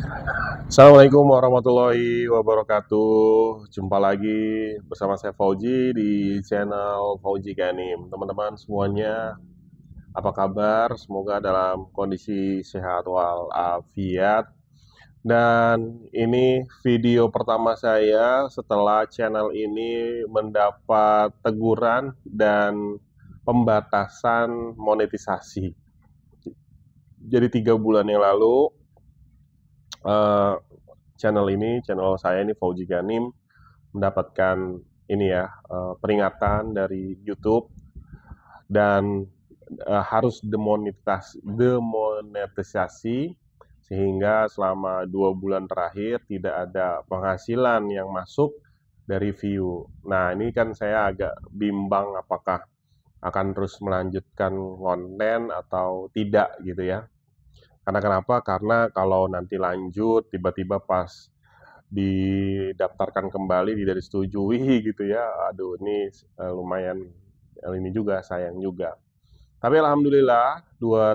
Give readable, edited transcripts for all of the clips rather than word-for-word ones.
Assalamualaikum warahmatullahi wabarakatuh. Jumpa lagi bersama saya Fauji di channel Fauji Ganim. Teman-teman semuanya, apa kabar? Semoga dalam kondisi sehat walafiat. Dan ini video pertama saya setelah channel ini mendapat teguran dan pembatasan monetisasi. Jadi 3 bulan yang lalu, eh, channel saya ini Fauji Ganim mendapatkan ini ya, peringatan dari YouTube dan harus demonetisasi sehingga selama 2 bulan terakhir tidak ada penghasilan yang masuk dari view. Nah, ini kan saya agak bimbang apakah akan terus melanjutkan konten atau tidak gitu ya. Karena kenapa? Karena kalau nanti lanjut tiba-tiba pas didaftarkan kembali tidak disetujui gitu ya, aduh ini lumayan ini juga sayang juga. Tapi alhamdulillah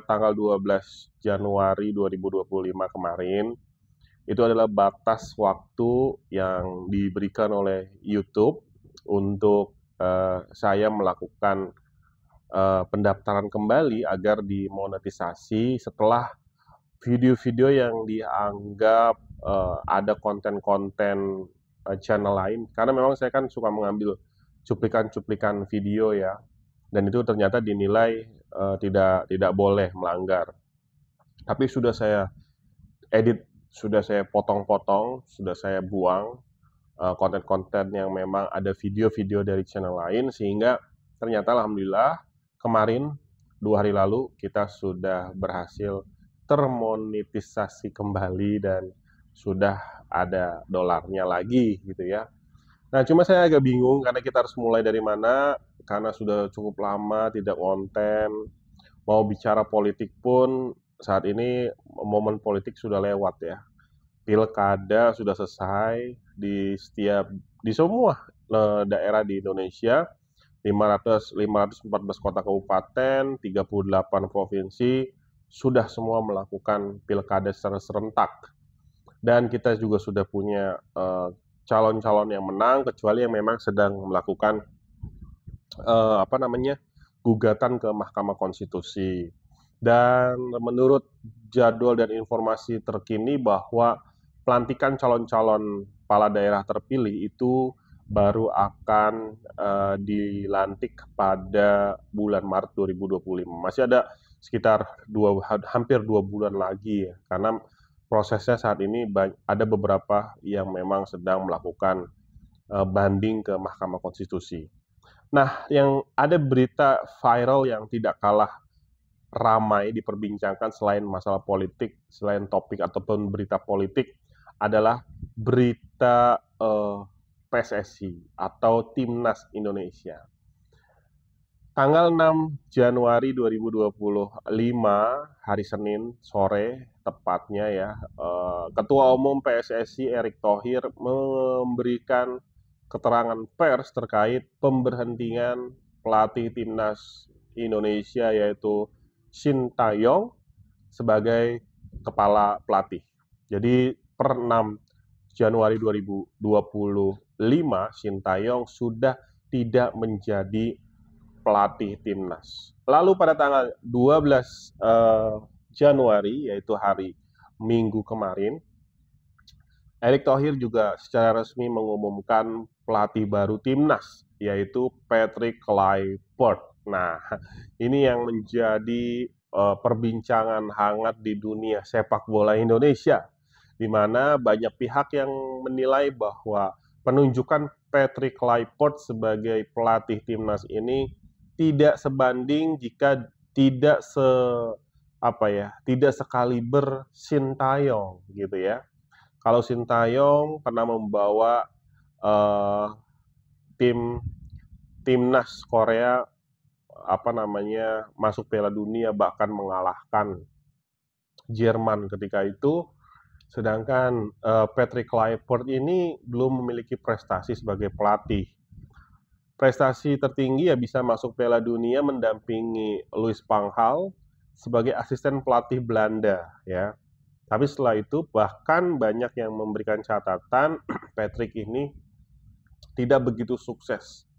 tanggal 12 Januari 2025 kemarin itu adalah batas waktu yang diberikan oleh YouTube untuk saya melakukan pendaftaran kembali agar dimonetisasi setelah video-video yang dianggap ada konten-konten channel lain, karena memang saya kan suka mengambil cuplikan-cuplikan video ya, dan itu ternyata dinilai tidak boleh melanggar. Tapi sudah saya edit, sudah saya potong-potong, sudah saya buang konten-konten yang memang ada video-video dari channel lain, sehingga ternyata alhamdulillah kemarin 2 hari lalu kita sudah berhasil termonetisasi kembali dan sudah ada dolarnya lagi gitu ya. Nah, cuma saya agak bingung karena kita harus mulai dari mana, karena sudah cukup lama tidak konten. Mau bicara politik pun saat ini momen politik sudah lewat ya. Pilkada sudah selesai di semua daerah di Indonesia, 514 kota kabupaten, 38 provinsi sudah semua melakukan pilkada secara serentak. Dan kita juga sudah punya calon-calon yang menang, kecuali yang memang sedang melakukan apa namanya, gugatan ke Mahkamah Konstitusi. Dan menurut jadwal dan informasi terkini bahwa pelantikan calon-calon kepala daerah terpilih itu baru akan dilantik pada bulan Maret 2025. Masih ada sekitar hampir 2 bulan lagi ya, karena prosesnya saat ini ada beberapa yang memang sedang melakukan banding ke Mahkamah Konstitusi. Nah, yang ada berita viral yang tidak kalah ramai diperbincangkan selain masalah politik, selain topik ataupun berita politik adalah berita PSSI atau Timnas Indonesia. Tanggal 6 Januari 2025, hari Senin sore tepatnya ya, Ketua Umum PSSI Erick Thohir memberikan keterangan pers terkait pemberhentian pelatih Timnas Indonesia yaitu Sintayong sebagai kepala pelatih. Jadi per 6 Januari 2025 Sintayong sudah tidak menjadi pelatih timnas. Lalu pada tanggal 12 Januari yaitu hari Minggu kemarin, Erick Thohir juga secara resmi mengumumkan pelatih baru timnas yaitu Patrick Kluivert. Nah, ini yang menjadi perbincangan hangat di dunia sepak bola Indonesia, di mana banyak pihak yang menilai bahwa penunjukan Patrick Kluivert sebagai pelatih timnas ini tidak sebanding jika tidak sekaliber Sintayong gitu ya. Kalau Sintayong pernah membawa eh, tim timnas Korea masuk Piala Dunia, bahkan mengalahkan Jerman ketika itu. Sedangkan Patrick Kluivert ini belum memiliki prestasi sebagai pelatih. Prestasi tertinggi ya bisa masuk Piala Dunia mendampingi Louis van Gaal sebagai asisten pelatih Belanda ya. Tapi setelah itu bahkan banyak yang memberikan catatan Patrick ini tidak begitu sukses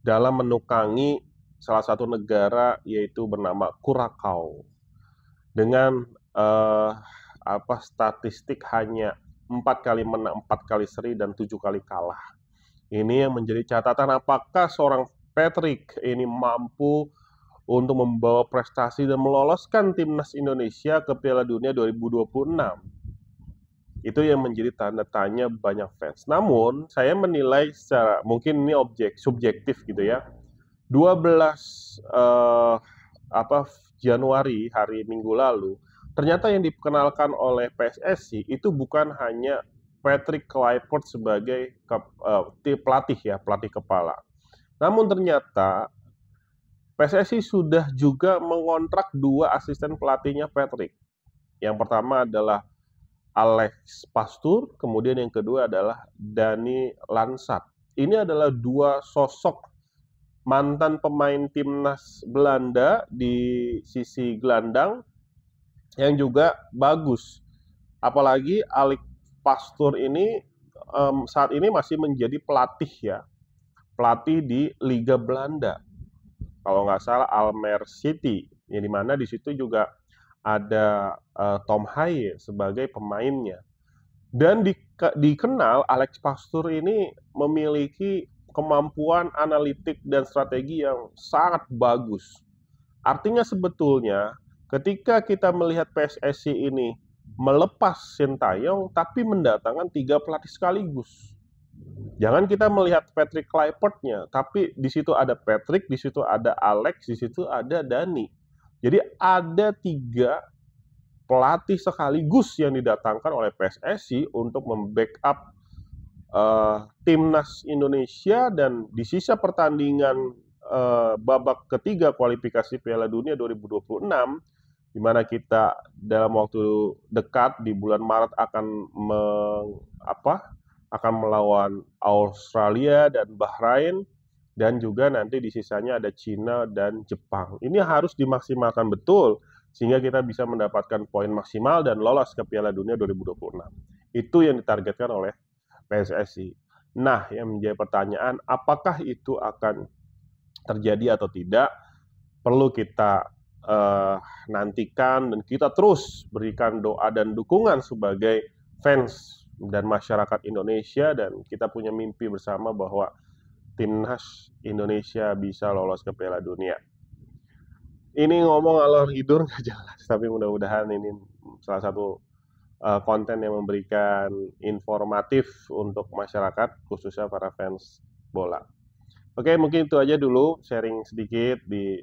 dalam menukangi salah satu negara yaitu bernama Curaçao dengan statistik hanya 4 kali menang, 4 kali seri dan 7 kali kalah. Ini yang menjadi catatan apakah seorang Patrick ini mampu untuk membawa prestasi dan meloloskan timnas Indonesia ke Piala Dunia 2026. Itu yang menjadi tanda tanya banyak fans. Namun, saya menilai secara mungkin ini subjektif gitu ya. 12 Januari hari Minggu lalu, ternyata yang dikenalkan oleh PSSI itu bukan hanya Patrick Kluivert sebagai pelatih ya, pelatih kepala. Namun ternyata PSSI sudah juga mengontrak 2 asisten pelatihnya Patrick. Yang pertama adalah Alex Pastoor, kemudian yang kedua adalah Dani Lansat. Ini adalah 2 sosok mantan pemain timnas Belanda di sisi gelandang yang juga bagus. Apalagi Alex Pastoor ini saat ini masih menjadi pelatih ya, pelatih di Liga Belanda. Kalau nggak salah Almere City, yang dimana di situ juga ada Tom Haye sebagai pemainnya. Dan dikenal Alex Pastoor ini memiliki kemampuan analitik dan strategi yang sangat bagus. Artinya sebetulnya ketika kita melihat PSSI ini melepas Sintayong tapi mendatangkan 3 pelatih sekaligus. Jangan kita melihat Patrick Kluivert-nya, tapi di situ ada Patrick, di situ ada Alex, di situ ada Dani. Jadi ada 3 pelatih sekaligus yang didatangkan oleh PSSI untuk membackup timnas Indonesia, dan di sisa pertandingan babak ketiga kualifikasi Piala Dunia 2026, di mana kita dalam waktu dekat di bulan Maret akan melawan Australia dan Bahrain, dan juga nanti di sisanya ada Cina dan Jepang. Ini harus dimaksimalkan betul sehingga kita bisa mendapatkan poin maksimal dan lolos ke Piala Dunia 2026. Itu yang ditargetkan oleh PSSI. Nah, yang menjadi pertanyaan, apakah itu akan terjadi atau tidak? Perlu kita nantikan, dan kita terus berikan doa dan dukungan sebagai fans dan masyarakat Indonesia, dan kita punya mimpi bersama bahwa timnas Indonesia bisa lolos ke Piala Dunia. Ini ngomong alor hidur nggak jelas, tapi mudah-mudahan ini salah satu konten yang memberikan informatif untuk masyarakat, khususnya para fans bola. Oke, mungkin itu aja dulu sharing sedikit di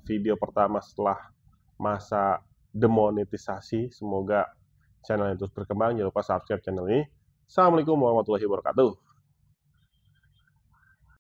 video pertama setelah masa demonetisasi. Semoga channel ini terus berkembang. Jangan lupa subscribe channel ini. Assalamualaikum warahmatullahi wabarakatuh.